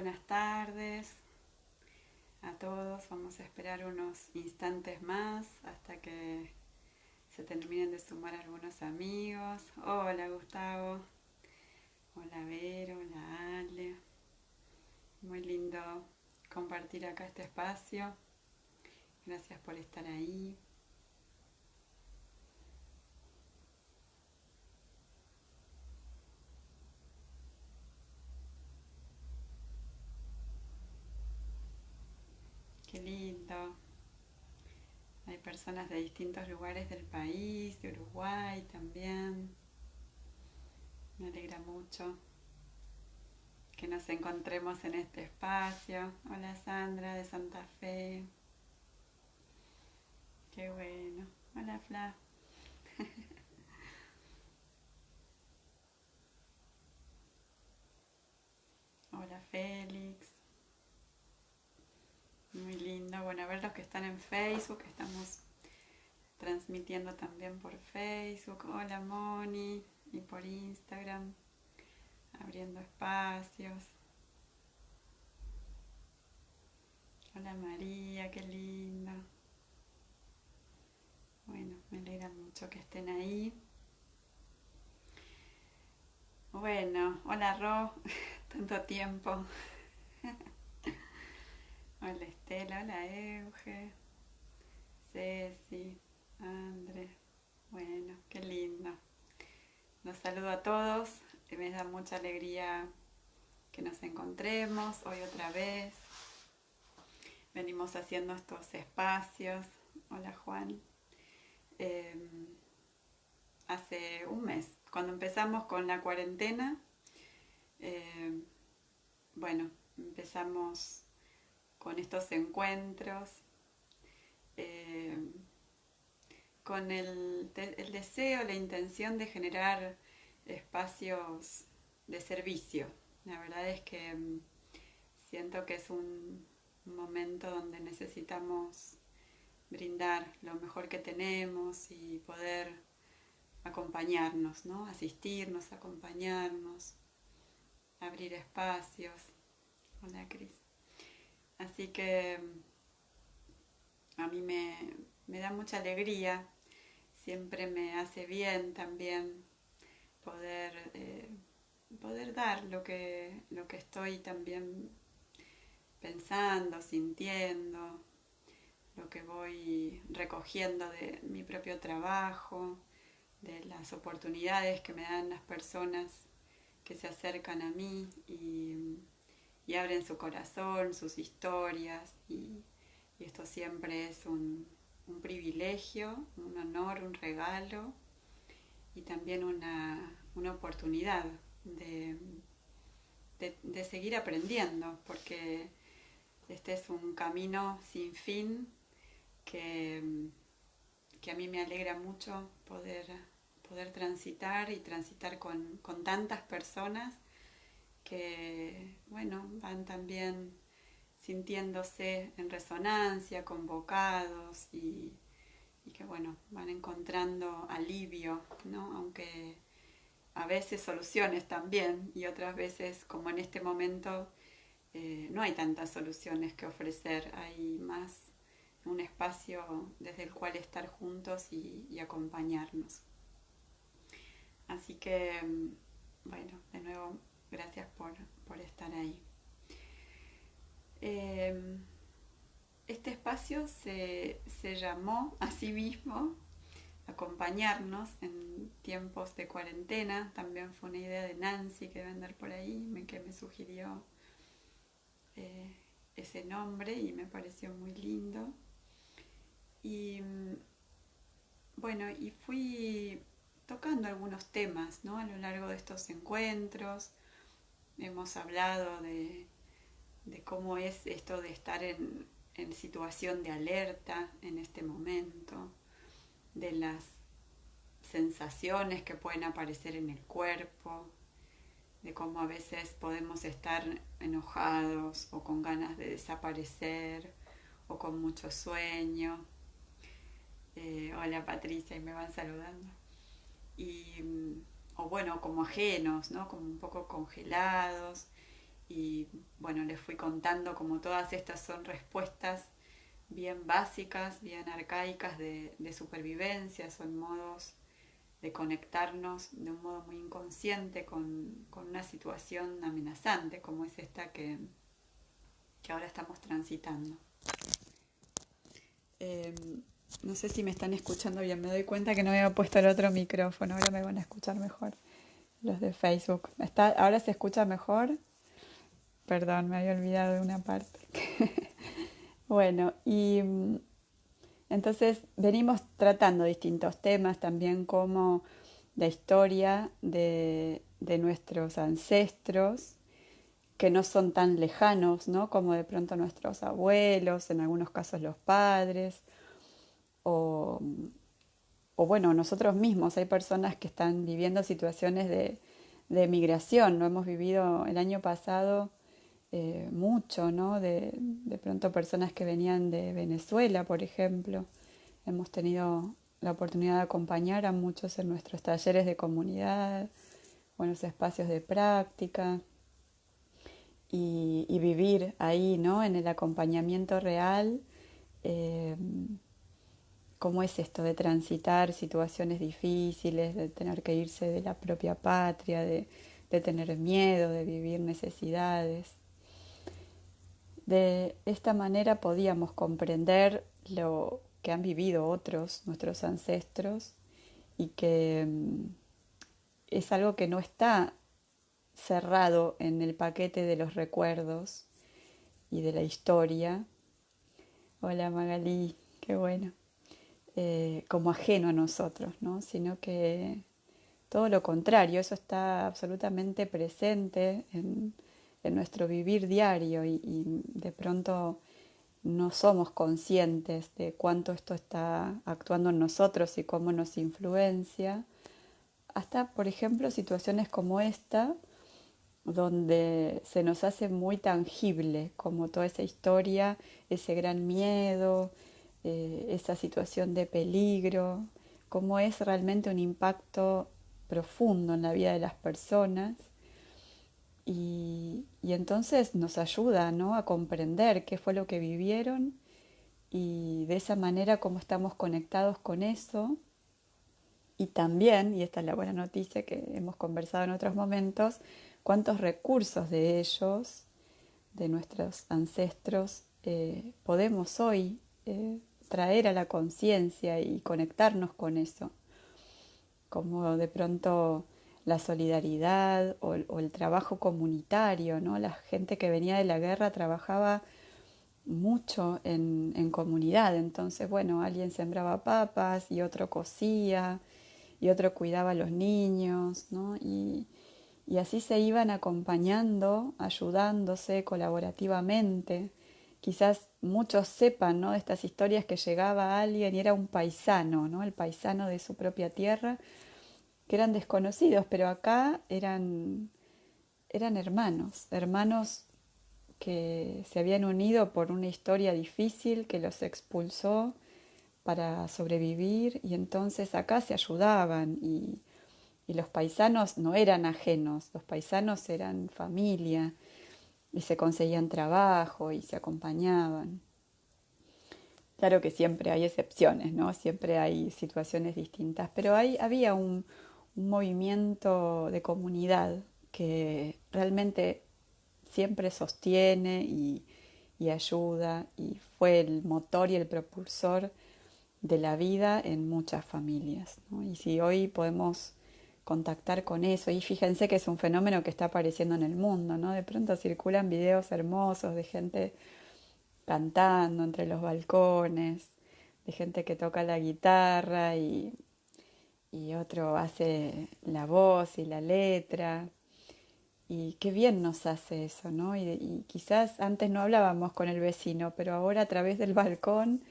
buenas tardes a todos. Vamos a esperar unos instantes más hasta que se terminen de sumar algunos amigos. Hola Gustavo, hola Vero, hola Ale. Muy lindo compartir acá este espacio. Gracias por estar ahí. Qué lindo. Hay personas de distintos lugares del país, de Uruguay también. Me alegra mucho que nos encontremos en este espacio. Hola Sandra de Santa Fe. Qué bueno. Hola Fla. Hola Félix. Muy lindo. Bueno, a ver los que están en Facebook. Estamos transmitiendo también por Facebook. Hola Moni. Y por Instagram. Abriendo espacios. Hola María, qué linda. Bueno, me alegra mucho que estén ahí. Bueno, hola Ro. Tanto tiempo. Hola Estela, hola Euge. Ceci, André. Bueno, qué lindo. Los saludo a todos. Me da mucha alegría que nos encontremos hoy otra vez. Venimos haciendo estos espacios. Hola Juan. Eh, Hace un mes, cuando empezamos con la cuarentena, eh, bueno, empezamos con estos encuentros, eh, con el deseo, la intención de generar espacios de servicio. La verdad es que siento que es un momento donde necesitamos brindar lo mejor que tenemos y poder acompañarnos, ¿no? Asistirnos, acompañarnos, abrir espacios. Hola Cris. Así que a mí me da mucha alegría, siempre me hace bien también poder, poder dar lo que estoy también pensando, sintiendo, lo que voy recogiendo de mi propio trabajo, de las oportunidades que me dan las personas que se acercan a mí y abren su corazón, sus historias y esto siempre es un privilegio, un honor, un regalo y también una oportunidad de seguir aprendiendo, porque este es un camino sin fin que, que a mí me alegra mucho poder transitar y transitar con tantas personas que, bueno, van también sintiéndose en resonancia, convocados y que, bueno, van encontrando alivio, ¿no? Aunque a veces soluciones también y otras veces, como en este momento, no hay tantas soluciones que ofrecer, hay más un espacio desde el cual estar juntos y acompañarnos. Así que, bueno, de nuevo, gracias por estar ahí. Eh, este espacio se llamó a sí mismo acompañarnos en tiempos de cuarentena. También fue una idea de Nancy que debe andar por ahí, que me sugirió eh, ese nombre y me pareció muy lindo. Y bueno, y fui tocando algunos temas, ¿no? A lo largo de estos encuentros. Hemos hablado de cómo es esto de estar en situación de alerta en este momento, de las sensaciones que pueden aparecer en el cuerpo, de cómo a veces podemos estar enojados o con ganas de desaparecer o con mucho sueño. Hola Patricia, y me van saludando. Y, o bueno, como ajenos, ¿no? Como un poco congelados. y bueno, les fui contando como todas estas son respuestas bien básicas, bien arcaicas de supervivencia, son modos de conectarnos de un modo muy inconsciente con una situación amenazante como es esta que ahora estamos transitando. Eh, no sé si me están escuchando bien, me doy cuenta que no había puesto el otro micrófono, ahora me van a escuchar mejor los de Facebook. ¿Ahora se escucha mejor? Perdón, me había olvidado de una parte. Bueno, y entonces venimos tratando distintos temas también como la historia de nuestros ancestros, que no son tan lejanos, ¿no? Como de pronto nuestros abuelos, en algunos casos los padres, o, o bueno, nosotros mismos. Hay personas que están viviendo situaciones de migración, lo hemos vivido el año pasado mucho, ¿no? De pronto personas que venían de Venezuela, por ejemplo. Hemos tenido la oportunidad de acompañar a muchos en nuestros talleres de comunidad, buenos espacios de práctica y vivir ahí, ¿no? En el acompañamiento real, eh, cómo es esto de transitar situaciones difíciles, de tener que irse de la propia patria, de tener miedo, de vivir necesidades. De esta manera podíamos comprender lo que han vivido otros, nuestros ancestros, y que es algo que no está cerrado en el paquete de los recuerdos y de la historia. Hola Magalí, qué bueno. Como ajeno a nosotros, ¿no? Sino que todo lo contrario, eso está absolutamente presente en nuestro vivir diario y de pronto no somos conscientes de cuánto esto está actuando en nosotros y cómo nos influencia. Hasta, por ejemplo, situaciones como esta, donde se nos hace muy tangible como toda esa historia, ese gran miedo, esa situación de peligro, cómo es realmente un impacto profundo en la vida de las personas y entonces nos ayuda, ¿no? A comprender qué fue lo que vivieron y de esa manera cómo estamos conectados con eso y también, y esta es la buena noticia que hemos conversado en otros momentos, cuántos recursos de ellos, de nuestros ancestros, podemos hoy traer a la conciencia y conectarnos con eso, como de pronto la solidaridad o el trabajo comunitario, ¿no? La gente que venía de la guerra trabajaba mucho en comunidad, entonces, bueno, alguien sembraba papas y otro cosía y otro cuidaba a los niños, ¿no? Y así se iban acompañando, ayudándose colaborativamente. Quizás muchos sepan, ¿no? De estas historias que llegaba alguien y era un paisano, ¿no? El paisano de su propia tierra, que eran desconocidos, pero acá eran hermanos, hermanos que se habían unido por una historia difícil que los expulsó para sobrevivir y entonces acá se ayudaban y los paisanos no eran ajenos, los paisanos eran familia y se conseguían trabajo y se acompañaban. Claro que siempre hay excepciones, ¿no? Siempre hay situaciones distintas, pero había un movimiento de comunidad que realmente siempre sostiene y ayuda y fue el motor y el propulsor de la vida en muchas familias, ¿no? Y si hoy podemos contactar con eso, y fíjense que es un fenómeno que está apareciendo en el mundo, ¿no? De pronto circulan videos hermosos de gente cantando entre los balcones, de gente que toca la guitarra y otro hace la voz y la letra. Y qué bien nos hace eso, ¿no? Y quizás antes no hablábamos con el vecino, pero ahora a través del balcón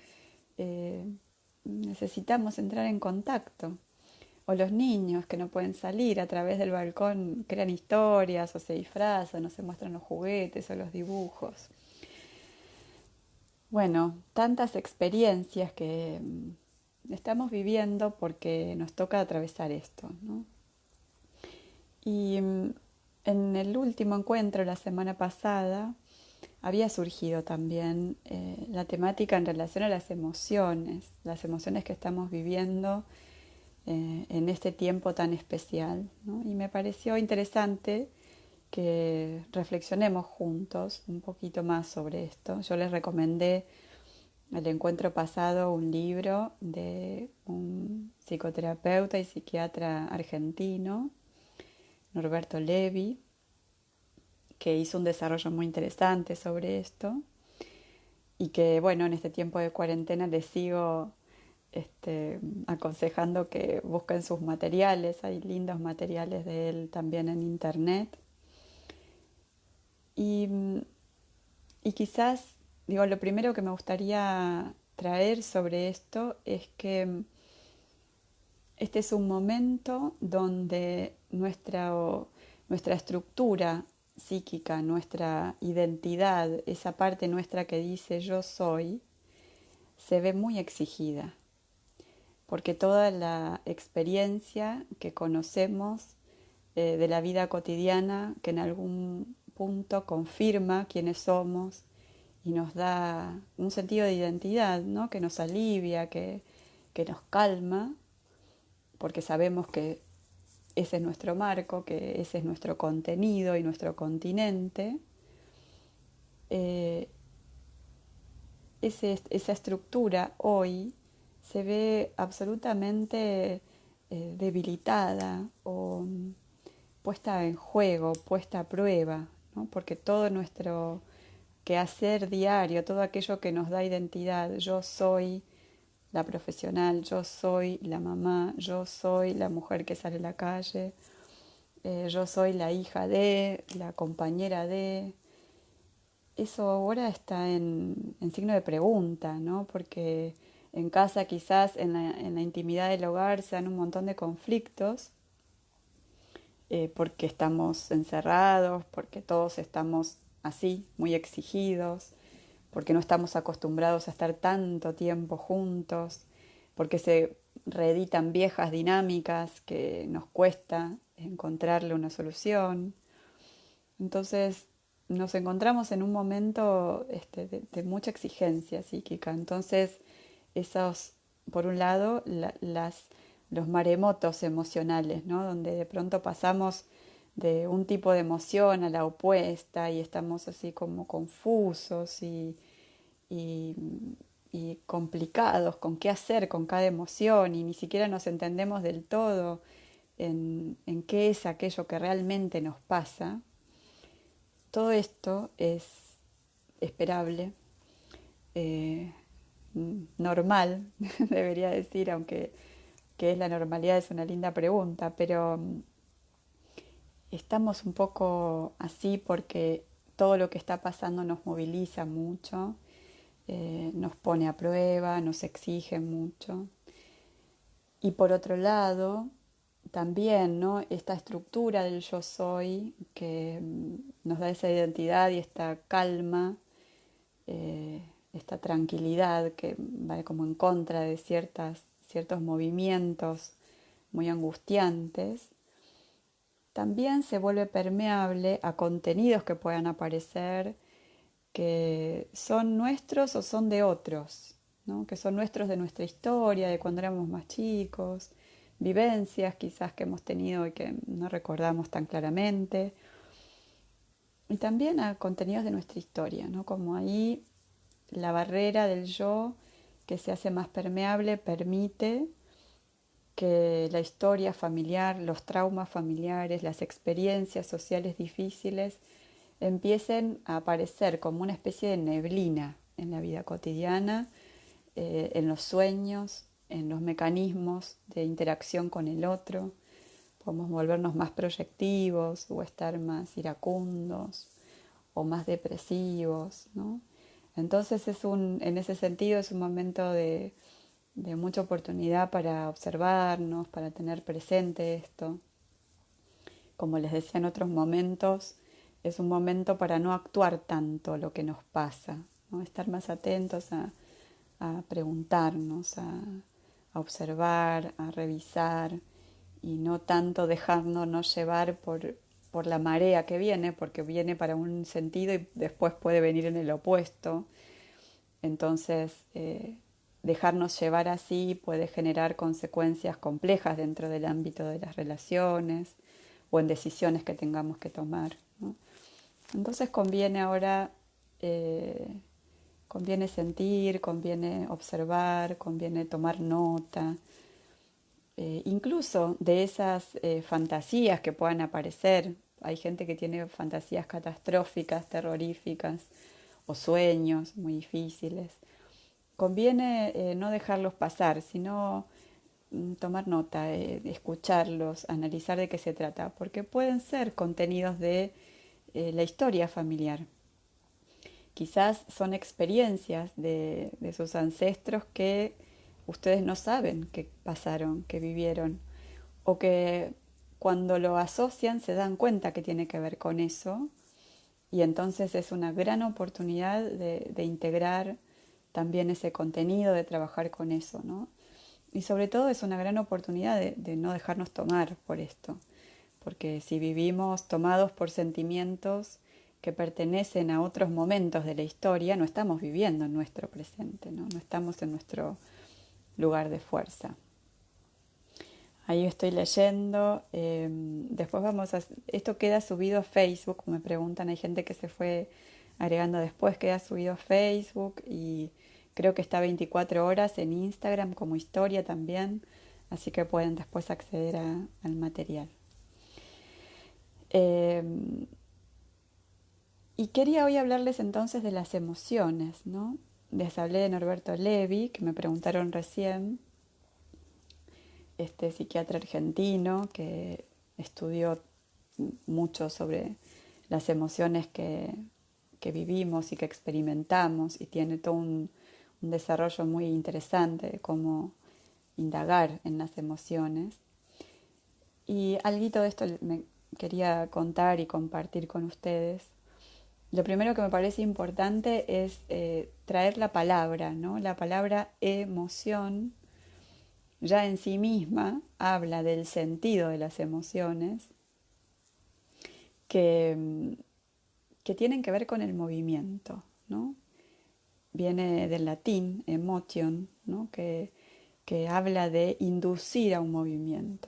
eh, necesitamos entrar en contacto. O los niños que no pueden salir a través del balcón crean historias o se disfrazan o se muestran los juguetes o los dibujos. Bueno, tantas experiencias que estamos viviendo porque nos toca atravesar esto, ¿no? Y en el último encuentro, la semana pasada, había surgido también la temática en relación a las emociones que estamos viviendo en este tiempo tan especial, ¿no? Y me pareció interesante que reflexionemos juntos un poquito más sobre esto. Yo les recomendé el encuentro pasado un libro de un psicoterapeuta y psiquiatra argentino, Norberto Levi, que hizo un desarrollo muy interesante sobre esto y que, bueno, en este tiempo de cuarentena les sigo aconsejando que busquen sus materiales. Hay lindos materiales de él también en internet. Y, y quizás, digo, lo primero que me gustaría traer sobre esto es que este es un momento donde nuestra estructura psíquica, nuestra identidad, esa parte nuestra que dice yo soy, se ve muy exigida, porque toda la experiencia que conocemos de la vida cotidiana, que en algún punto confirma quiénes somos y nos da un sentido de identidad, ¿no? Que nos alivia, que nos calma, porque sabemos que ese es nuestro marco, que ese es nuestro contenido y nuestro continente. eh, esa estructura hoy se ve absolutamente debilitada o puesta en juego, puesta a prueba, ¿no? Porque todo nuestro quehacer diario, todo aquello que nos da identidad, yo soy la profesional, yo soy la mamá, yo soy la mujer que sale a la calle, yo soy la hija de, la compañera de. Eso ahora está en signo de pregunta, ¿no? Porque en casa quizás en la intimidad del hogar se dan un montón de conflictos porque estamos encerrados, porque todos estamos así, muy exigidos, porque no estamos acostumbrados a estar tanto tiempo juntos, porque se reeditan viejas dinámicas que nos cuesta encontrarle una solución. Entonces nos encontramos en un momento de mucha exigencia psíquica. Entonces, esos, por un lado, los maremotos emocionales, ¿no? Donde de pronto pasamos de un tipo de emoción a la opuesta y estamos así como confusos y, y complicados con qué hacer con cada emoción y ni siquiera nos entendemos del todo en qué es aquello que realmente nos pasa. Todo esto es esperable, eh, normal, debería decir, aunque qué es la normalidad es una linda pregunta, pero estamos un poco así porque todo lo que está pasando nos moviliza mucho, nos pone a prueba, nos exige mucho. Y por otro lado, también, ¿no? Esta estructura del yo soy que nos da esa identidad y esta calma, eh, esta tranquilidad que va como en contra de ciertos movimientos muy angustiantes, también se vuelve permeable a contenidos que puedan aparecer que son nuestros o son de otros, ¿no? Que son nuestros de nuestra historia, de cuando éramos más chicos, vivencias quizás que hemos tenido y que no recordamos tan claramente, y también a contenidos de nuestra historia, ¿no? Como ahí la barrera del yo que se hace más permeable permite que la historia familiar, los traumas familiares, las experiencias sociales difíciles empiecen a aparecer como una especie de neblina en la vida cotidiana, en los sueños, en los mecanismos de interacción con el otro. Podemos volvernos más proyectivos o estar más iracundos o más depresivos, ¿no? Entonces en ese sentido es un momento de mucha oportunidad para observarnos, para tener presente esto. Como les decía en otros momentos, es un momento para no actuar tanto lo que nos pasa, ¿no? Estar más atentos a preguntarnos, a observar, a revisar y no tanto dejándonos llevar por la marea que viene, porque viene para un sentido y después puede venir en el opuesto. Entonces, dejarnos llevar así puede generar consecuencias complejas dentro del ámbito de las relaciones o en decisiones que tengamos que tomar, ¿no? Entonces conviene ahora, conviene sentir, conviene observar, conviene tomar nota, incluso de esas fantasías que puedan aparecer. Hay gente que tiene fantasías catastróficas, terroríficas o sueños muy difíciles. Conviene no dejarlos pasar, sino tomar nota, escucharlos, analizar de qué se trata, porque pueden ser contenidos de la historia familiar. Quizás son experiencias de sus ancestros que ustedes no saben que pasaron, que vivieron, o que cuando lo asocian se dan cuenta que tiene que ver con eso, y entonces es una gran oportunidad de integrar también ese contenido, de trabajar con eso, ¿no? Y sobre todo es una gran oportunidad de no dejarnos tomar por esto, porque si vivimos tomados por sentimientos que pertenecen a otros momentos de la historia, no estamos viviendo en nuestro presente, ¿no? No estamos en nuestro lugar de fuerza. Ahí estoy leyendo. Después vamos a... Esto queda subido a Facebook, me preguntan, hay gente que se fue agregando después, queda subido a Facebook y creo que está 24 horas en Instagram como historia también, así que pueden después acceder al material. Eh, y quería hoy hablarles entonces de las emociones, ¿no? Les hablé de Norberto Levi, que me preguntaron recién, este psiquiatra argentino que estudió mucho sobre las emociones que vivimos y que experimentamos y tiene todo un desarrollo muy interesante de cómo indagar en las emociones. Y algo de esto me quería contar y compartir con ustedes. Lo primero que me parece importante es traer la palabra, ¿no? La palabra emoción ya en sí misma habla del sentido de las emociones que, que tienen que ver con el movimiento, ¿no? Viene del latín emotion, ¿no? Que habla de inducir a un movimiento.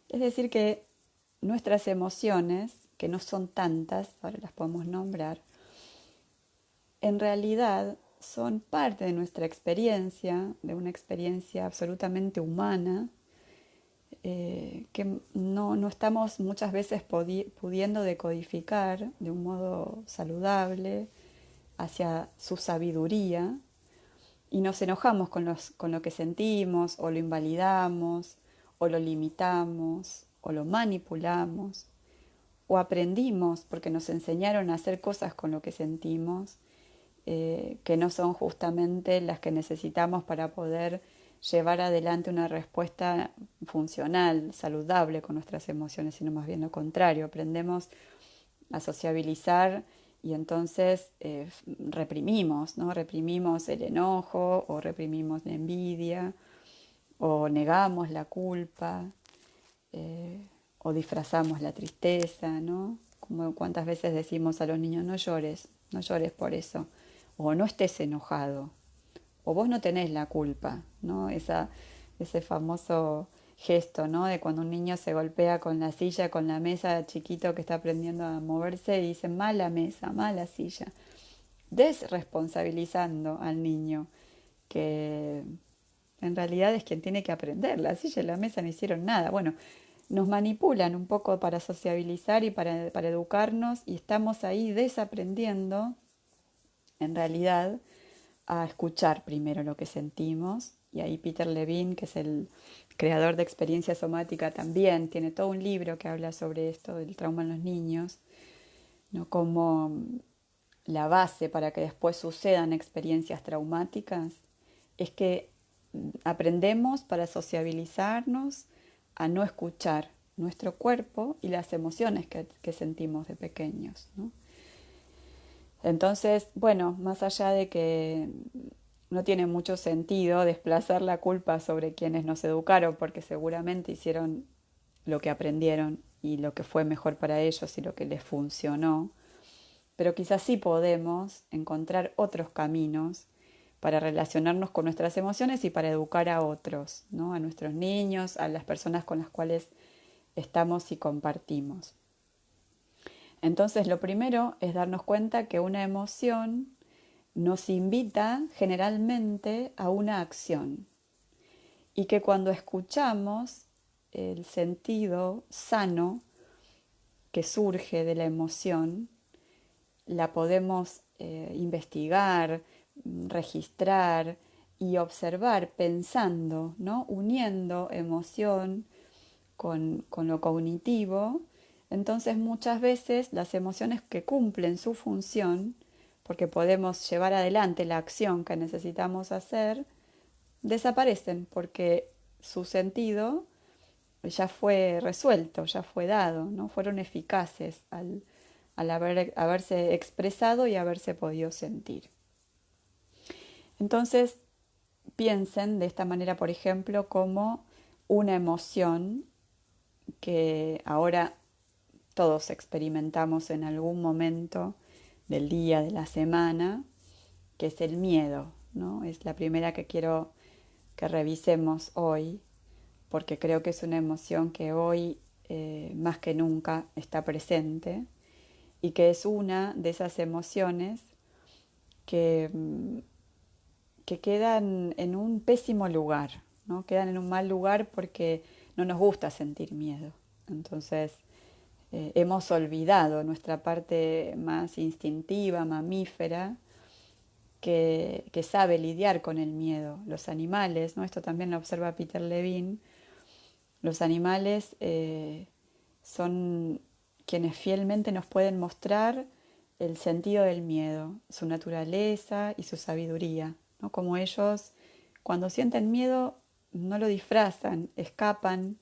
Es decir, que nuestras emociones, que no son tantas, ahora las podemos nombrar, en realidad son parte de nuestra experiencia, de una experiencia absolutamente humana, que no estamos muchas veces pudiendo decodificar de un modo saludable hacia su sabiduría y nos enojamos con lo que sentimos o lo invalidamos o lo limitamos o lo manipulamos o aprendimos porque nos enseñaron a hacer cosas con lo que sentimos que no son justamente las que necesitamos para poder llevar adelante una respuesta funcional, saludable con nuestras emociones, sino más bien lo contrario. Aprendemos a sociabilizar y entonces reprimimos, ¿no? Reprimimos el enojo o reprimimos la envidia o negamos la culpa o disfrazamos la tristeza, ¿no? Como cuántas veces decimos a los niños, no llores, no llores por eso, o no estés enojado, o vos no tenés la culpa, ¿no? Ese famoso gesto, ¿no? De cuando un niño se golpea con la silla, con la mesa, chiquito que está aprendiendo a moverse y dice, mala mesa, mala silla, desresponsabilizando al niño, que en realidad es quien tiene que aprender. La silla y la mesa no hicieron nada. Bueno, nos manipulan un poco para sociabilizar y para educarnos y estamos ahí desaprendiendo, en realidad, a escuchar primero lo que sentimos. Y ahí Peter Levine, que es el creador de experiencia somática, también tiene todo un libro que habla sobre esto, del trauma en los niños, ¿no? Como la base para que después sucedan experiencias traumáticas es que aprendemos para sociabilizarnos a no escuchar nuestro cuerpo y las emociones que sentimos de pequeños, ¿no? Entonces, bueno, más allá de que no tiene mucho sentido desplazar la culpa sobre quienes nos educaron, porque seguramente hicieron lo que aprendieron y lo que fue mejor para ellos y lo que les funcionó, pero quizás sí podemos encontrar otros caminos para relacionarnos con nuestras emociones y para educar a otros, ¿no? A nuestros niños, a las personas con las cuales estamos y compartimos. Entonces, lo primero es darnos cuenta que una emoción nos invita generalmente a una acción y que cuando escuchamos el sentido sano que surge de la emoción, la podemos investigar, registrar y observar pensando, ¿no? Uniendo emoción con lo cognitivo. Entonces muchas veces las emociones que cumplen su función, porque podemos llevar adelante la acción que necesitamos hacer, desaparecen porque su sentido ya fue resuelto, ya fue dado, ¿no? Fueron eficaces al haberse expresado y haberse podido sentir. Entonces, piensen de esta manera, por ejemplo, como una emoción que ahora todos experimentamos en algún momento del día, de la semana, que es el miedo, ¿no? Es la primera que quiero que revisemos hoy, porque creo que es una emoción que hoy más que nunca está presente y que es una de esas emociones que, que quedan en un pésimo lugar, ¿no? Quedan en un mal lugar porque no nos gusta sentir miedo. Entonces, hemos olvidado nuestra parte más instintiva, mamífera, que sabe lidiar con el miedo. Los animales, ¿no? Esto también lo observa Peter Levine, los animales son quienes fielmente nos pueden mostrar el sentido del miedo, su naturaleza y su sabiduría, ¿no? Como ellos, cuando sienten miedo, no lo disfrazan, escapan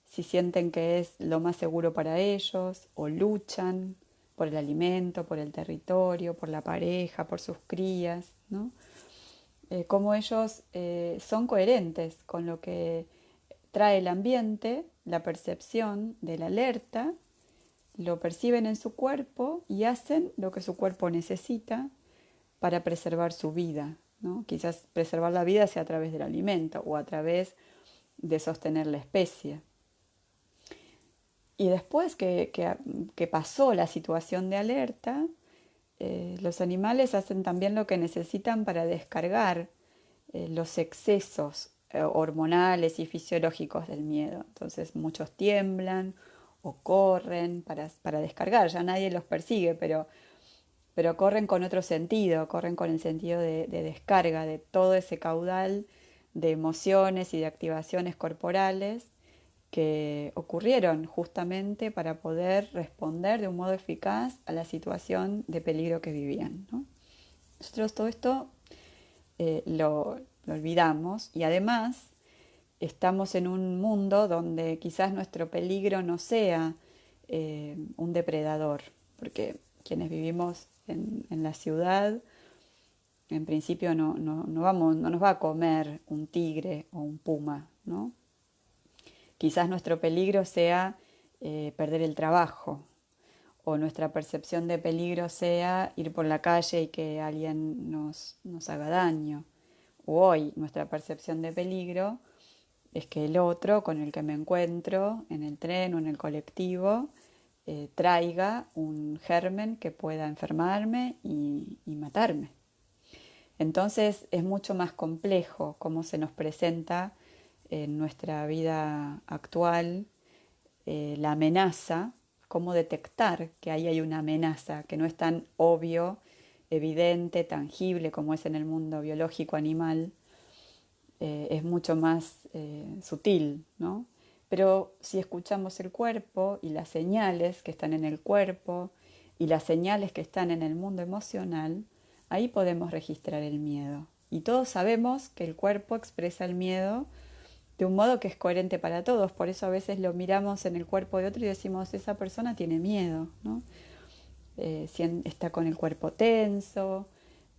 si sienten que es lo más seguro para ellos, o luchan por el alimento, por el territorio, por la pareja, por sus crías, ¿no? Como ellos son coherentes con lo que trae el ambiente, la percepción de la alerta, lo perciben en su cuerpo y hacen lo que su cuerpo necesita para preservar su vida, ¿no? Quizás preservar la vida sea a través del alimento o a través de sostener la especie. Y después que pasó la situación de alerta, los animales hacen también lo que necesitan para descargar los excesos hormonales y fisiológicos del miedo. Entonces muchos tiemblan o corren para descargar, ya nadie los persigue, pero corren con otro sentido, corren con el sentido de descarga de todo ese caudal de emociones y de activaciones corporales que ocurrieron justamente para poder responder de un modo eficaz a la situación de peligro que vivían, ¿no? Nosotros todo esto lo olvidamos y además estamos en un mundo donde quizás nuestro peligro no sea un depredador, porque quienes vivimos en la ciudad, en principio no nos va a comer un tigre o un puma, ¿no? Quizás nuestro peligro sea perder el trabajo, o nuestra percepción de peligro sea ir por la calle y que alguien nos haga daño. O hoy nuestra percepción de peligro es que el otro con el que me encuentro en el tren o en el colectivo traiga un germen que pueda enfermarme y matarme. Entonces es mucho más complejo cómo se nos presenta en nuestra vida actual la amenaza, cómo detectar que ahí hay una amenaza, que no es tan obvio, evidente, tangible como es en el mundo biológico animal, es mucho más sutil, ¿no? Pero si escuchamos el cuerpo y las señales que están en el cuerpo y las señales que están en el mundo emocional, ahí podemos registrar el miedo. Y todos sabemos que el cuerpo expresa el miedo de un modo que es coherente para todos. Por eso a veces lo miramos en el cuerpo de otro y decimos, esa persona tiene miedo, ¿no? Si está con el cuerpo tenso,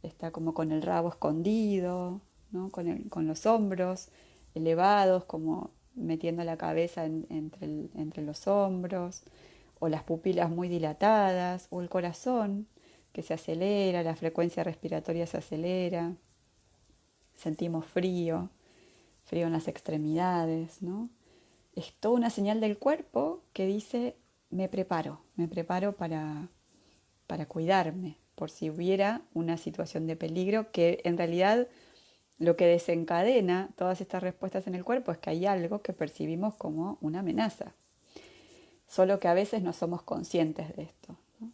está como con el rabo escondido, ¿no? Con los hombros elevados, como metiendo la cabeza entre los hombros, o las pupilas muy dilatadas, o el corazón que se acelera, la frecuencia respiratoria se acelera, sentimos frío en las extremidades, ¿no? Es toda una señal del cuerpo que dice, me preparo para cuidarme, por si hubiera una situación de peligro, que en realidad lo que desencadena todas estas respuestas en el cuerpo es que hay algo que percibimos como una amenaza, solo que a veces no somos conscientes de esto, ¿no?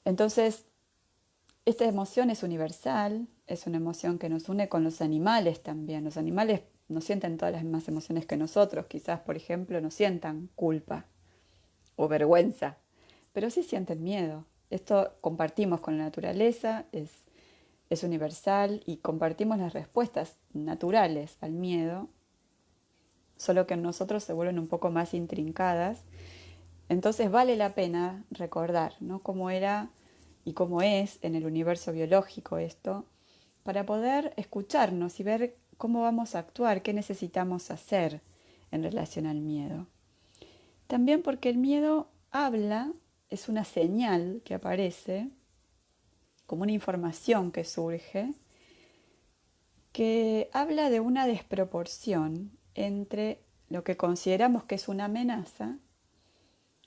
Entonces, esta emoción es universal, es una emoción que nos une con los animales también. Los animales no sienten todas las mismas emociones que nosotros, quizás, por ejemplo, no sientan culpa o vergüenza, pero sí sienten miedo. Esto compartimos con la naturaleza, es universal y compartimos las respuestas naturales al miedo, solo que en nosotros se vuelven un poco más intrincadas. Entonces vale la pena recordar, ¿no?, cómo era y cómo es en el universo biológico esto, para poder escucharnos y ver cómo vamos a actuar, qué necesitamos hacer en relación al miedo. También porque el miedo habla, es una señal que aparece, como una información que surge, que habla de una desproporción entre lo que consideramos que es una amenaza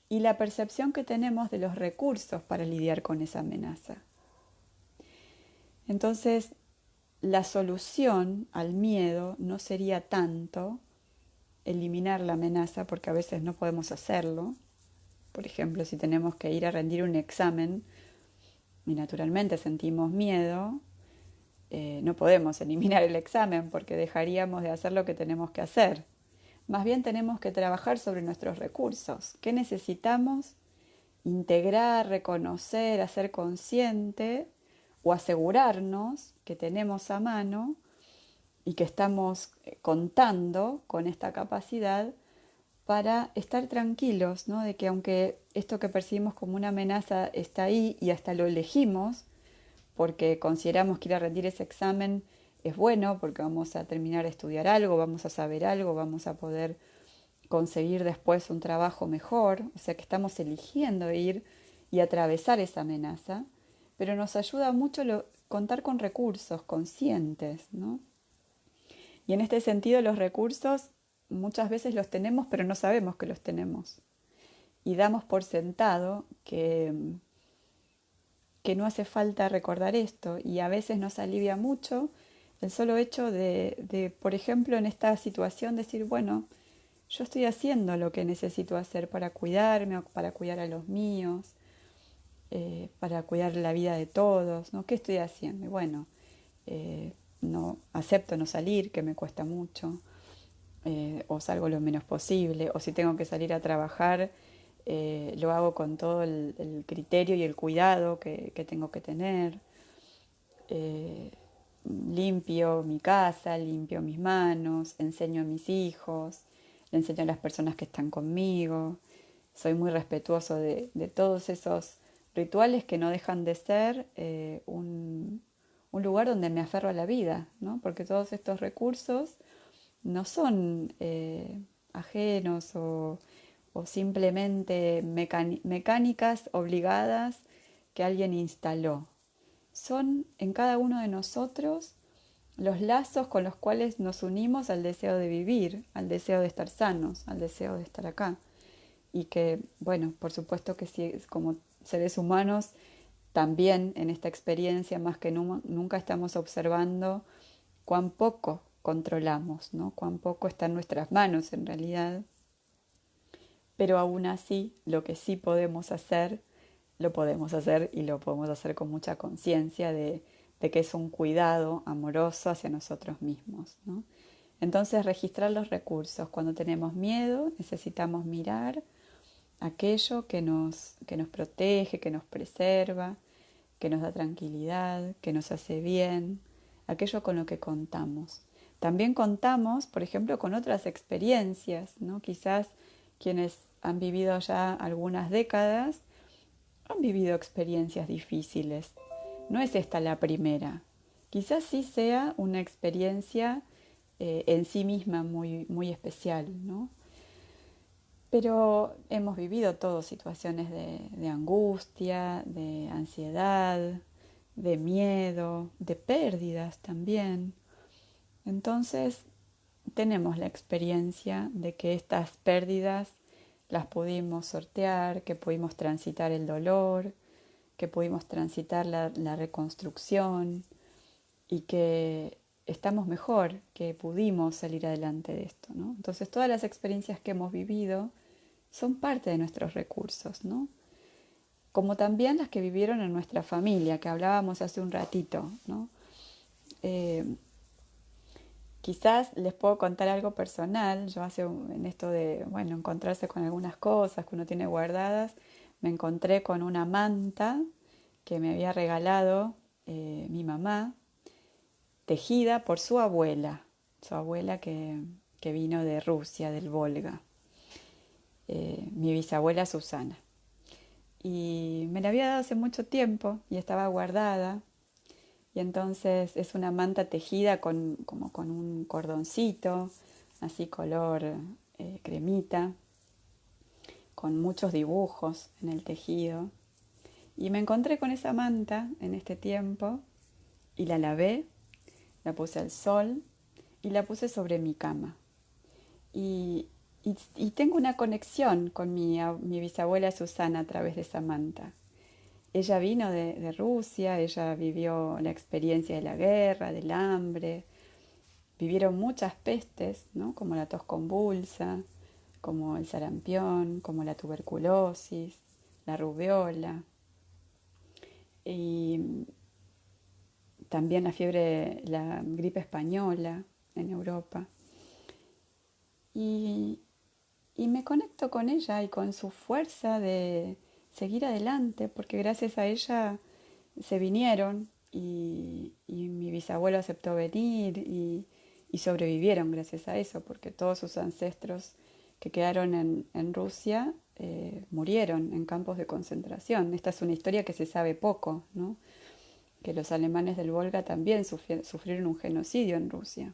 y la percepción que tenemos de los recursos para lidiar con esa amenaza. Entonces, la solución al miedo no sería tanto eliminar la amenaza, porque a veces no podemos hacerlo. Por ejemplo, si tenemos que ir a rendir un examen y naturalmente sentimos miedo, no podemos eliminar el examen porque dejaríamos de hacer lo que tenemos que hacer. Más bien tenemos que trabajar sobre nuestros recursos. ¿Qué necesitamos integrar, reconocer, hacer consciente o asegurarnos que tenemos a mano y que estamos contando con esta capacidad para estar tranquilos, ¿no?, de que aunque esto que percibimos como una amenaza está ahí y hasta lo elegimos porque consideramos que ir a rendir ese examen es bueno, porque vamos a terminar de estudiar algo, vamos a saber algo, vamos a poder conseguir después un trabajo mejor, o sea que estamos eligiendo ir y atravesar esa amenaza, pero nos ayuda mucho contar con recursos conscientes, ¿no? Y en este sentido los recursos muchas veces los tenemos, pero no sabemos que los tenemos. Y damos por sentado que no hace falta recordar esto, y a veces nos alivia mucho el solo hecho por ejemplo, en esta situación decir, bueno, yo estoy haciendo lo que necesito hacer para cuidarme, para cuidar a los míos, para cuidar la vida de todos, ¿no? ¿Qué estoy haciendo? Y bueno, no acepto no salir, que me cuesta mucho, o salgo lo menos posible, o si tengo que salir a trabajar, lo hago con todo el criterio y el cuidado que tengo que tener. Eh, Limpio mi casa, limpio mis manos, enseño a mis hijos, le enseño a las personas que están conmigo. Soy muy respetuoso de todos esos rituales que no dejan de ser un lugar donde me aferro a la vida, ¿no? Porque todos estos recursos no son ajenos o simplemente mecánicas obligadas que alguien instaló. Son en cada uno de nosotros los lazos con los cuales nos unimos al deseo de vivir, al deseo de estar sanos, al deseo de estar acá. Y que, bueno, por supuesto que sí, como seres humanos, también en esta experiencia más que nunca estamos observando cuán poco controlamos, ¿no? Cuán poco está en nuestras manos en realidad. Pero aún así, lo que sí podemos hacer, lo podemos hacer y lo podemos hacer con mucha conciencia de que es un cuidado amoroso hacia nosotros mismos, ¿no? Entonces, registrar los recursos. Cuando tenemos miedo, necesitamos mirar aquello que nos protege, que nos preserva, que nos da tranquilidad, que nos hace bien, aquello con lo que contamos. También contamos, por ejemplo, con otras experiencias, ¿no? Quizás quienes han vivido ya algunas décadas han vivido experiencias difíciles. No es esta la primera. Quizás sí sea una experiencia en sí misma muy, muy especial, ¿no? Pero hemos vivido todos situaciones de angustia, de ansiedad, de miedo, de pérdidas también. Entonces, tenemos la experiencia de que estas pérdidas las pudimos sortear, que pudimos transitar el dolor, que pudimos transitar la reconstrucción y que estamos mejor, que pudimos salir adelante de esto, ¿no? Entonces todas las experiencias que hemos vivido son parte de nuestros recursos, ¿no? Como también las que vivieron en nuestra familia, que hablábamos hace un ratito, ¿no? Eh, Quizás les puedo contar algo personal. Yo en esto de, bueno, encontrarse con algunas cosas que uno tiene guardadas, me encontré con una manta que me había regalado mi mamá, tejida por su abuela que vino de Rusia, del Volga, mi bisabuela Susana. Y me la había dado hace mucho tiempo y estaba guardada. Y entonces es una manta tejida como con un cordoncito, así color cremita, con muchos dibujos en el tejido. Y me encontré con esa manta en este tiempo y la lavé, la puse al sol y la puse sobre mi cama. Y, y tengo una conexión con mi bisabuela Susana a través de esa manta. Ella vino de Rusia, ella vivió la experiencia de la guerra, del hambre, vivieron muchas pestes, ¿no? Como la tos convulsa, como el sarampión, como la tuberculosis, la rubiola y también la gripe española en Europa. Y, y me conecto con ella y con su fuerza de seguir adelante, porque gracias a ella se vinieron y mi bisabuelo aceptó venir y sobrevivieron gracias a eso, porque todos sus ancestros que quedaron en Rusia murieron en campos de concentración. Esta es una historia que se sabe poco, ¿no? Que los alemanes del Volga también sufrieron un genocidio en Rusia,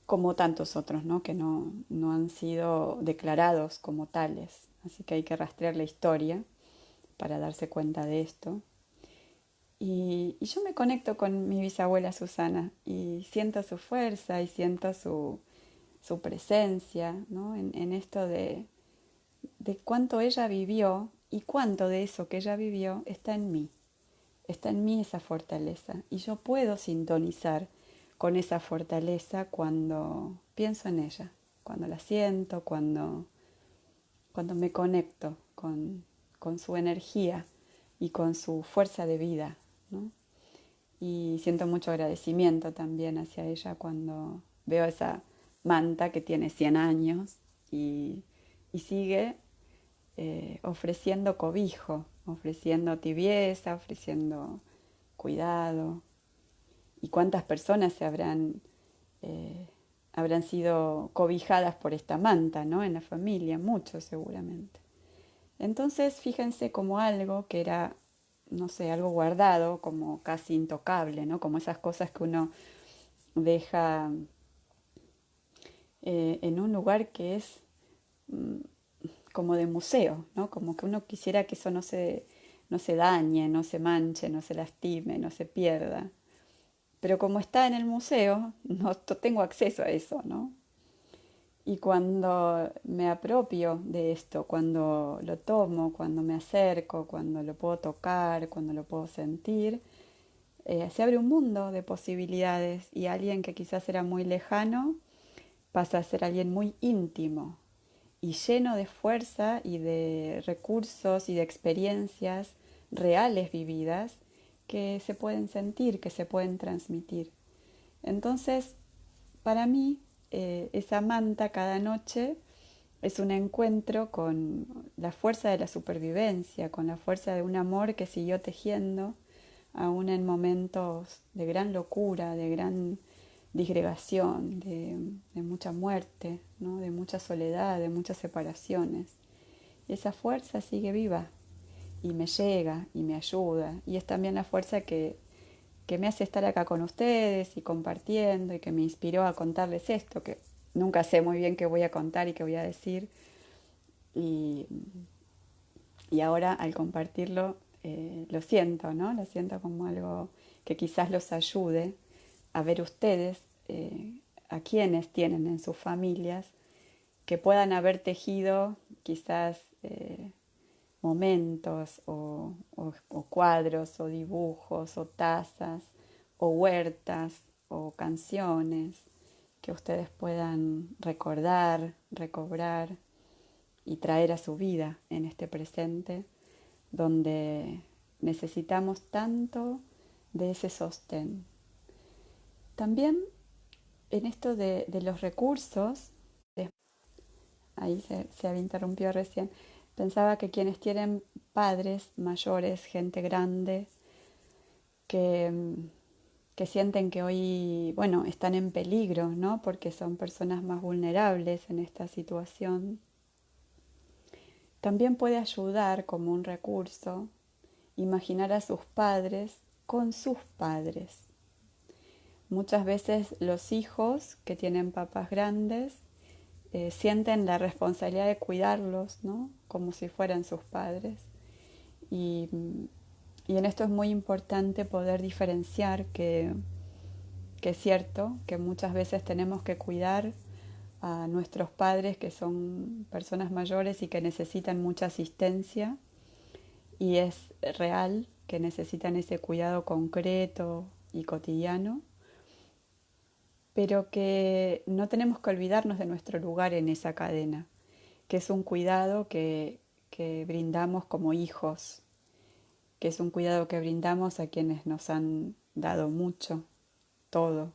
como tantos otros, ¿no? Que no han sido declarados como tales. Así que hay que rastrear la historia para darse cuenta de esto. Y yo me conecto con mi bisabuela Susana y siento su fuerza y siento su presencia, ¿no? En esto de cuánto ella vivió y cuánto de eso que ella vivió está en mí. Está en mí esa fortaleza y yo puedo sintonizar con esa fortaleza cuando pienso en ella, cuando la siento, cuando me conecto con su energía y con su fuerza de vida, ¿no? Y siento mucho agradecimiento también hacia ella cuando veo esa manta que tiene 100 años y sigue ofreciendo cobijo, ofreciendo tibieza, ofreciendo cuidado. ¿Y cuántas personas eh, habrán sido cobijadas por esta manta, ¿no? En la familia, muchos seguramente. Entonces, fíjense como algo que era, no sé, algo guardado, como casi intocable, ¿no? Como esas cosas que uno deja en un lugar que es mm, como de museo, ¿no? Como que uno quisiera que eso no se dañe, no se manche, no se lastime, no se pierda. Pero como está en el museo, no tengo acceso a eso, ¿no? Y cuando me apropio de esto, cuando lo tomo, cuando me acerco, cuando lo puedo tocar, cuando lo puedo sentir, se abre un mundo de posibilidades y alguien que quizás era muy lejano pasa a ser alguien muy íntimo y lleno de fuerza y de recursos y de experiencias reales vividas que se pueden sentir, que se pueden transmitir. Entonces, para mí, esa manta cada noche es un encuentro con la fuerza de la supervivencia, con la fuerza de un amor que siguió tejiendo, aún en momentos de gran locura, de gran disgregación, de mucha muerte, ¿no? De mucha soledad, de muchas separaciones. Y esa fuerza sigue viva y me llega y me ayuda. Y es también la fuerza que me hace estar acá con ustedes y compartiendo y que me inspiró a contarles esto, que nunca sé muy bien qué voy a contar y qué voy a decir. Y, y ahora al compartirlo lo siento, ¿no? Lo siento como algo que quizás los ayude a ver ustedes a quienes tienen en sus familias que puedan haber tejido quizás momentos o cuadros o dibujos o tazas o huertas o canciones que ustedes puedan recordar, recobrar y traer a su vida en este presente donde necesitamos tanto de ese sostén. También en esto de los recursos, ahí se había interrumpido recién, pensaba que quienes tienen padres mayores, gente grande, que, que sienten que hoy, bueno, están en peligro, ¿no? Porque son personas más vulnerables en esta situación. También puede ayudar como un recurso imaginar a sus padres con sus padres. Muchas veces los hijos que tienen papás grandes sienten la responsabilidad de cuidarlos, ¿no? Como si fueran sus padres. Y, y en esto es muy importante poder diferenciar que es cierto que muchas veces tenemos que cuidar a nuestros padres que son personas mayores y que necesitan mucha asistencia y es real que necesitan ese cuidado concreto y cotidiano, pero que no tenemos que olvidarnos de nuestro lugar en esa cadena, que es un cuidado que brindamos como hijos, que es un cuidado que brindamos a quienes nos han dado mucho, todo,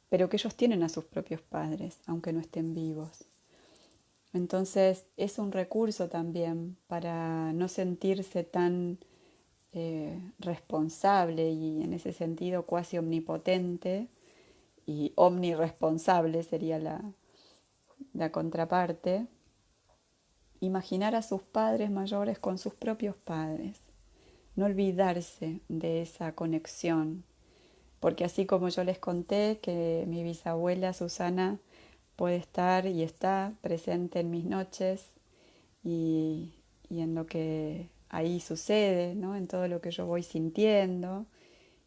pero que ellos tienen a sus propios padres, aunque no estén vivos. Entonces es un recurso también para no sentirse tan responsable y en ese sentido cuasi omnipotente y omnirresponsable sería la contraparte, imaginar a sus padres mayores con sus propios padres, no olvidarse de esa conexión, porque así como yo les conté que mi bisabuela Susana puede estar y está presente en mis noches y, y en lo que ahí sucede, ¿no? En todo lo que yo voy sintiendo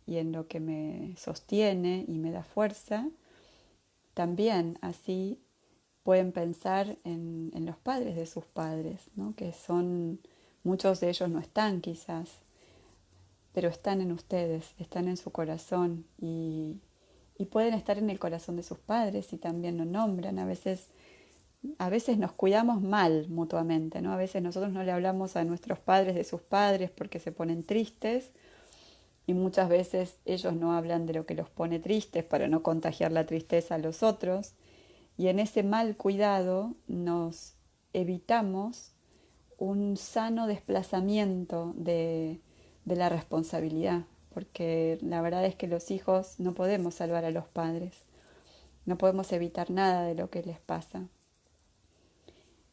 y en lo que me sostiene y me da fuerza, también así pueden pensar en los padres de sus padres, ¿no? Que son, muchos de ellos no están quizás, pero están en ustedes, están en su corazón y pueden estar en el corazón de sus padres y también lo nombran. A veces nos cuidamos mal mutuamente, ¿no? A veces nosotros no le hablamos a nuestros padres de sus padres porque se ponen tristes y muchas veces ellos no hablan de lo que los pone tristes para no contagiar la tristeza a los otros. Y en ese mal cuidado nos evitamos un sano desplazamiento de la responsabilidad, porque la verdad es que los hijos no podemos salvar a los padres, no podemos evitar nada de lo que les pasa.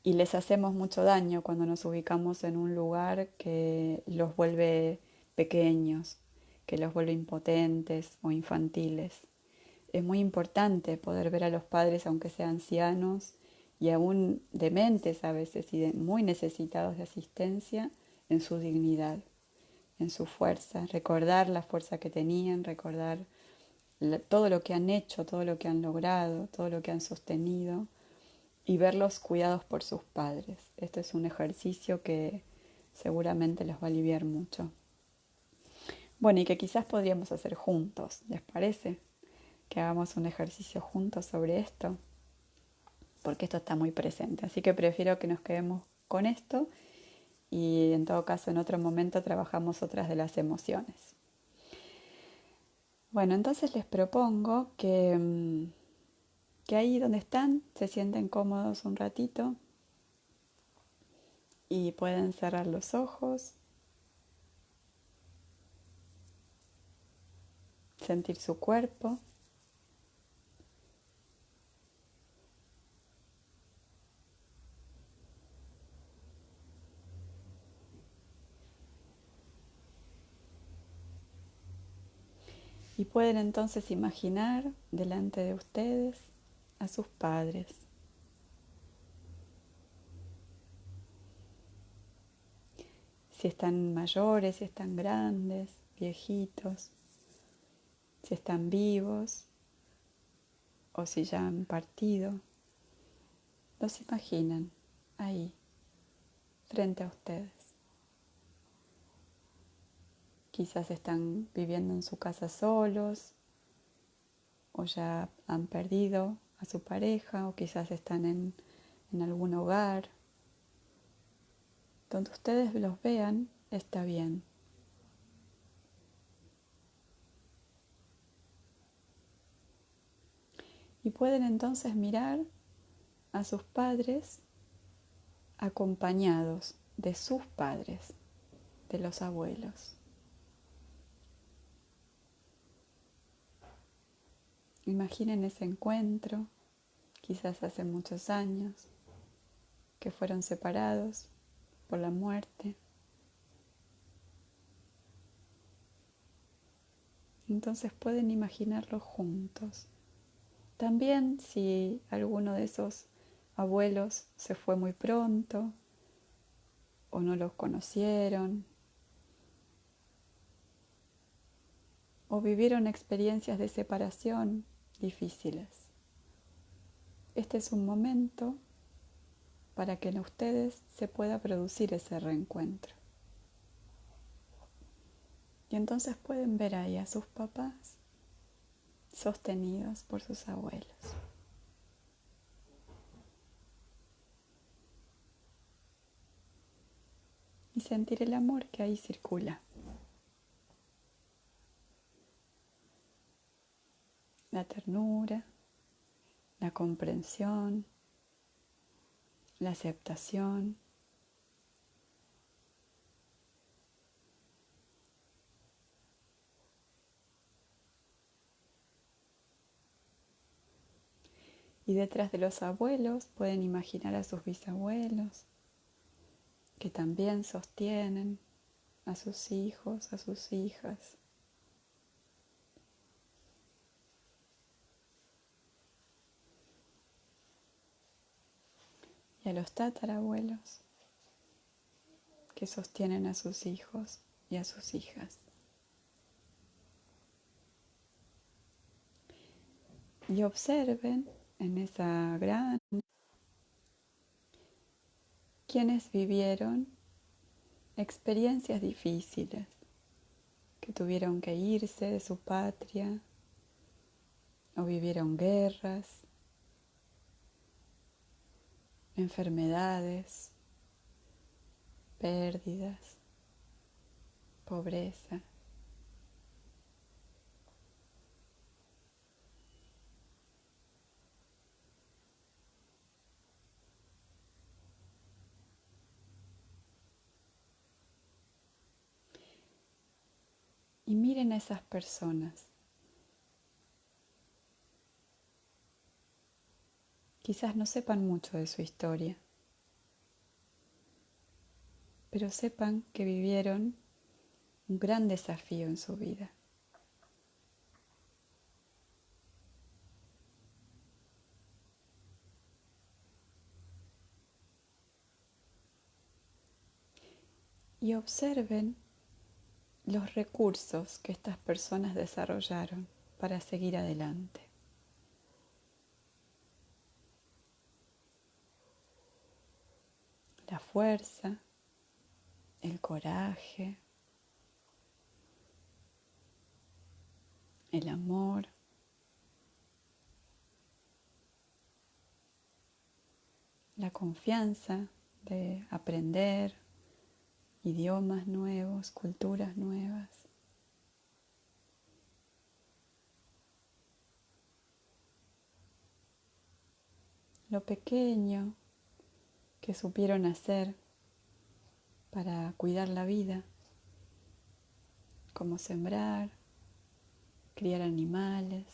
Y les hacemos mucho daño cuando nos ubicamos en un lugar que los vuelve pequeños, que los vuelve impotentes o infantiles. Es muy importante poder ver a los padres, aunque sean ancianos y aún dementes a veces y muy necesitados de asistencia, en su dignidad, en su fuerza, recordar la fuerza que tenían, recordar todo lo que han hecho, todo lo que han logrado, todo lo que han sostenido y verlos cuidados por sus padres. Esto es un ejercicio que seguramente los va a aliviar mucho. Bueno, y que quizás podríamos hacer juntos, ¿les parece? Que hagamos un ejercicio juntos sobre esto, porque esto está muy presente. Así que prefiero que nos quedemos con esto y en todo caso en otro momento trabajamos otras de las emociones. Bueno, entonces les propongo que ahí donde están se sienten cómodos un ratito y pueden cerrar los ojos, sentir su cuerpo. Y pueden entonces imaginar delante de ustedes a sus padres. Si están mayores, si están grandes, viejitos, si están vivos o si ya han partido, los imaginan ahí, frente a ustedes. Quizás están viviendo en su casa solos o ya han perdido a su pareja o quizás están en algún hogar. Donde ustedes los vean está bien. Y pueden entonces mirar a sus padres acompañados de sus padres, de los abuelos. Imaginen ese encuentro, quizás hace muchos años, que fueron separados por la muerte. Entonces pueden imaginarlo juntos. También si alguno de esos abuelos se fue muy pronto o no los conocieron o vivieron experiencias de separación difíciles. Este es un momento para que en ustedes se pueda producir ese reencuentro. Y entonces pueden ver ahí a sus papás sostenidos por sus abuelos. Y sentir el amor que ahí circula. La ternura, la comprensión, la aceptación. Y detrás de los abuelos pueden imaginar a sus bisabuelos, que también sostienen a sus hijos, a sus hijas. Y a los tatarabuelos, que sostienen a sus hijos y a sus hijas. Y observen en esa gran quienes vivieron experiencias difíciles, que tuvieron que irse de su patria o vivieron guerras, enfermedades, pérdidas, pobreza. Y miren a esas personas. Quizás no sepan mucho de su historia, pero sepan que vivieron un gran desafío en su vida. Y observen los recursos que estas personas desarrollaron para seguir adelante. La fuerza, el coraje, el amor, la confianza de aprender idiomas nuevos, culturas nuevas. Lo pequeño que supieron hacer para cuidar la vida, como sembrar, criar animales,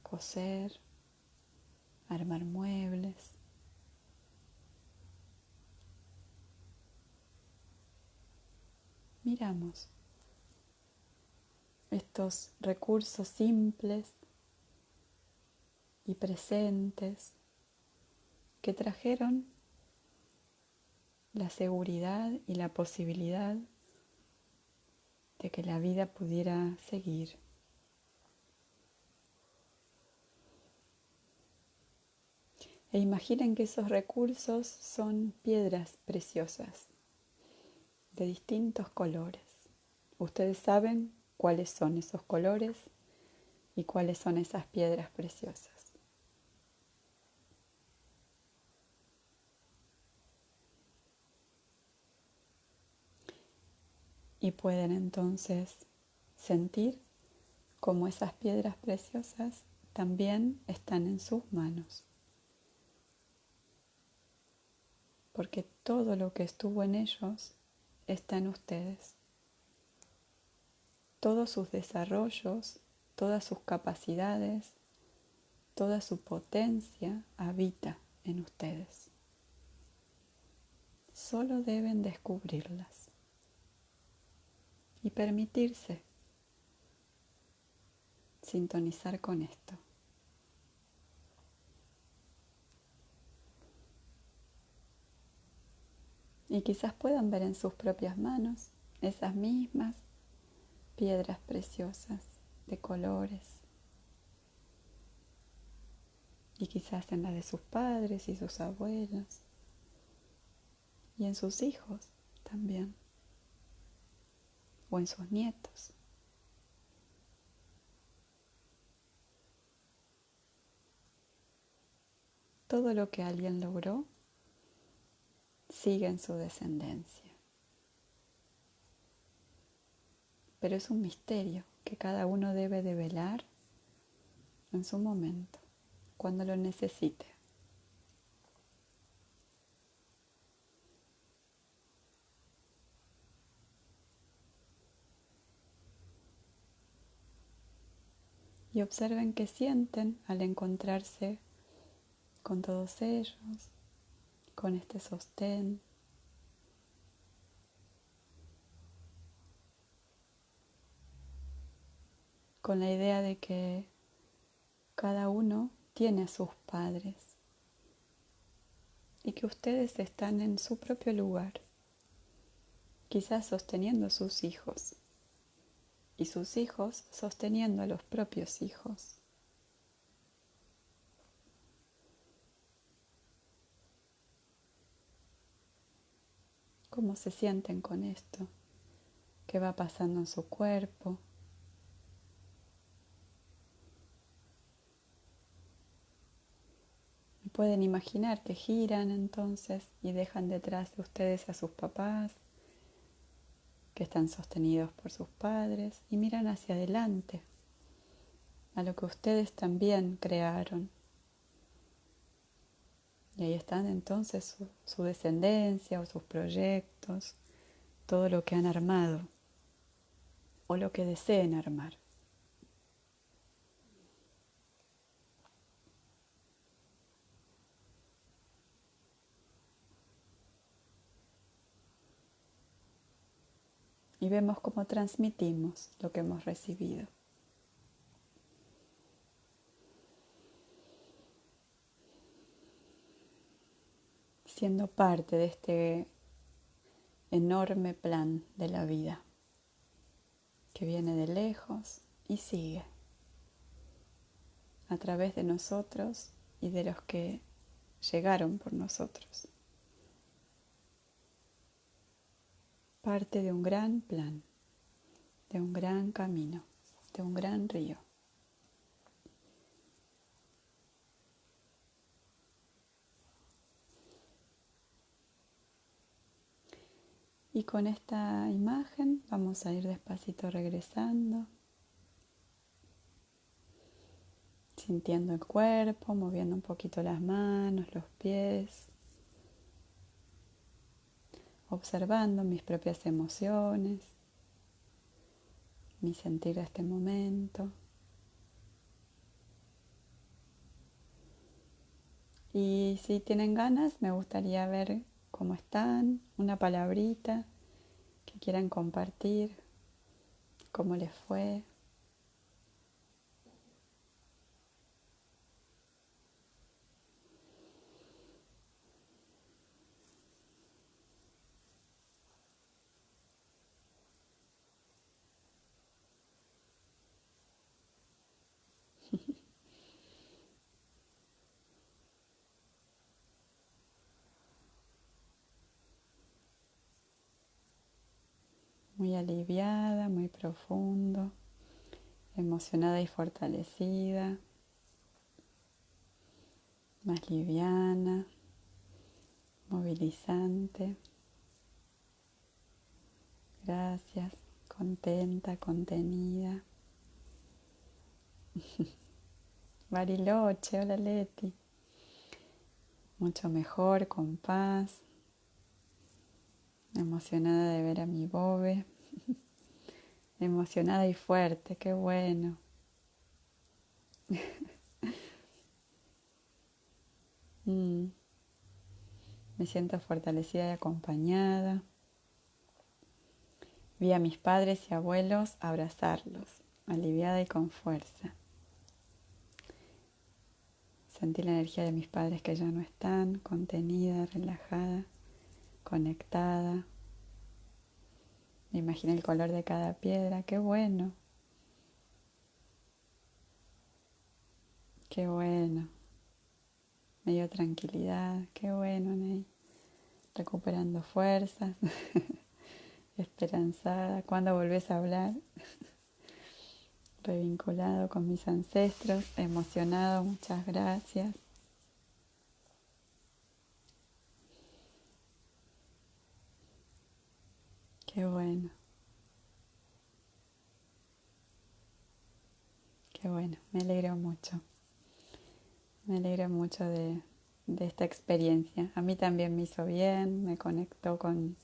coser, armar muebles. Miramos estos recursos simples y presentes que trajeron la seguridad y la posibilidad de que la vida pudiera seguir. E imaginen que esos recursos son piedras preciosas de distintos colores. Ustedes saben cuáles son esos colores y cuáles son esas piedras preciosas. Y pueden entonces sentir cómo esas piedras preciosas también están en sus manos. Porque todo lo que estuvo en ellos está en ustedes. Todos sus desarrollos, todas sus capacidades, toda su potencia habita en ustedes. Solo deben descubrirlas y permitirse sintonizar con esto. Y quizás puedan ver en sus propias manos esas mismas piedras preciosas de colores. Y quizás en la de sus padres y sus abuelos. Y en sus hijos también. O en sus nietos. Todo lo que alguien logró sigue en su descendencia. Pero es un misterio que cada uno debe develar en su momento, cuando lo necesite. Y observen qué sienten al encontrarse con todos ellos, con este sostén. Con la idea de que cada uno tiene a sus padres y que ustedes están en su propio lugar, quizás sosteniendo a sus hijos y sus hijos sosteniendo a los propios hijos. ¿Cómo se sienten con esto? ¿Qué va pasando en su cuerpo? Pueden imaginar que giran entonces y dejan detrás de ustedes a sus papás, que están sostenidos por sus padres, y miran hacia adelante, a lo que ustedes también crearon. Y ahí están entonces su descendencia o sus proyectos, todo lo que han armado o lo que deseen armar. Y vemos cómo transmitimos lo que hemos recibido. Siendo parte de este enorme plan de la vida que viene de lejos y sigue a través de nosotros y de los que llegaron por nosotros. Parte de un gran plan, de un gran camino, de un gran río. Y con esta imagen vamos a ir despacito regresando, sintiendo el cuerpo, moviendo un poquito las manos, los pies, observando mis propias emociones, mi sentir de este momento. Y si tienen ganas, me gustaría ver cómo están, una palabrita que quieran compartir, cómo les fue. muy aliviada, muy profundo, emocionada y fortalecida, más liviana, movilizante. Gracias, contenta, contenida. Bariloche, hola Leti. Mucho mejor, con paz, emocionada de ver a mi bobe, emocionada y fuerte, qué bueno. Me siento fortalecida y acompañada. Vi a mis padres y abuelos abrazarlos, aliviada y con fuerza. Sentí la energía de mis padres que ya no están, contenida, relajada, conectada. Me imaginé el color de cada piedra, qué bueno, qué bueno. Me dio tranquilidad, qué bueno, Ney. Recuperando fuerzas, esperanzada. ¿Cuándo volvés a hablar? Revinculado con mis ancestros, emocionado, muchas gracias. Qué bueno, qué bueno, me alegro mucho de esta experiencia. A mí también me hizo bien, me conectó con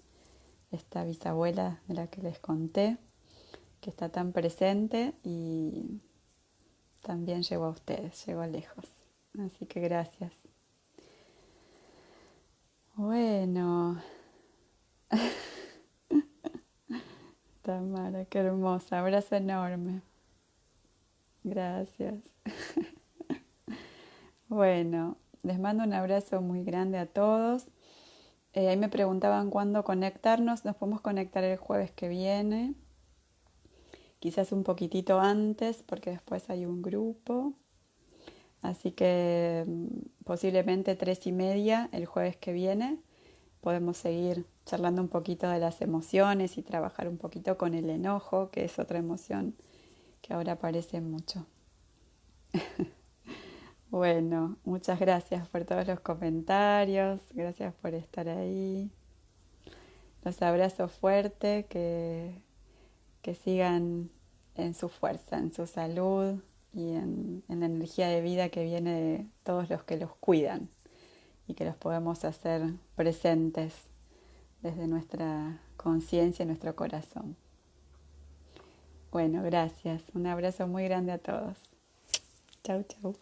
esta bisabuela de la que les conté, que está tan presente y también llegó a ustedes, llegó lejos. Así que gracias. Bueno, Tamara, qué hermosa, abrazo enorme. Gracias. Bueno, les mando un abrazo muy grande a todos. Ahí me preguntaban cuándo conectarnos. Nos podemos conectar el jueves que viene, quizás un poquitito antes, porque después hay un grupo. Así que posiblemente 3:30 el jueves que viene. Podemos seguir charlando un poquito de las emociones y trabajar un poquito con el enojo, que es otra emoción que ahora aparece mucho. Bueno, muchas gracias por todos los comentarios, gracias por estar ahí. Los abrazo fuerte, que sigan en su fuerza, en su salud y en la energía de vida que viene de todos los que los cuidan y que los podemos hacer presentes desde nuestra conciencia y nuestro corazón. Bueno, gracias. Un abrazo muy grande a todos. Chau, chau.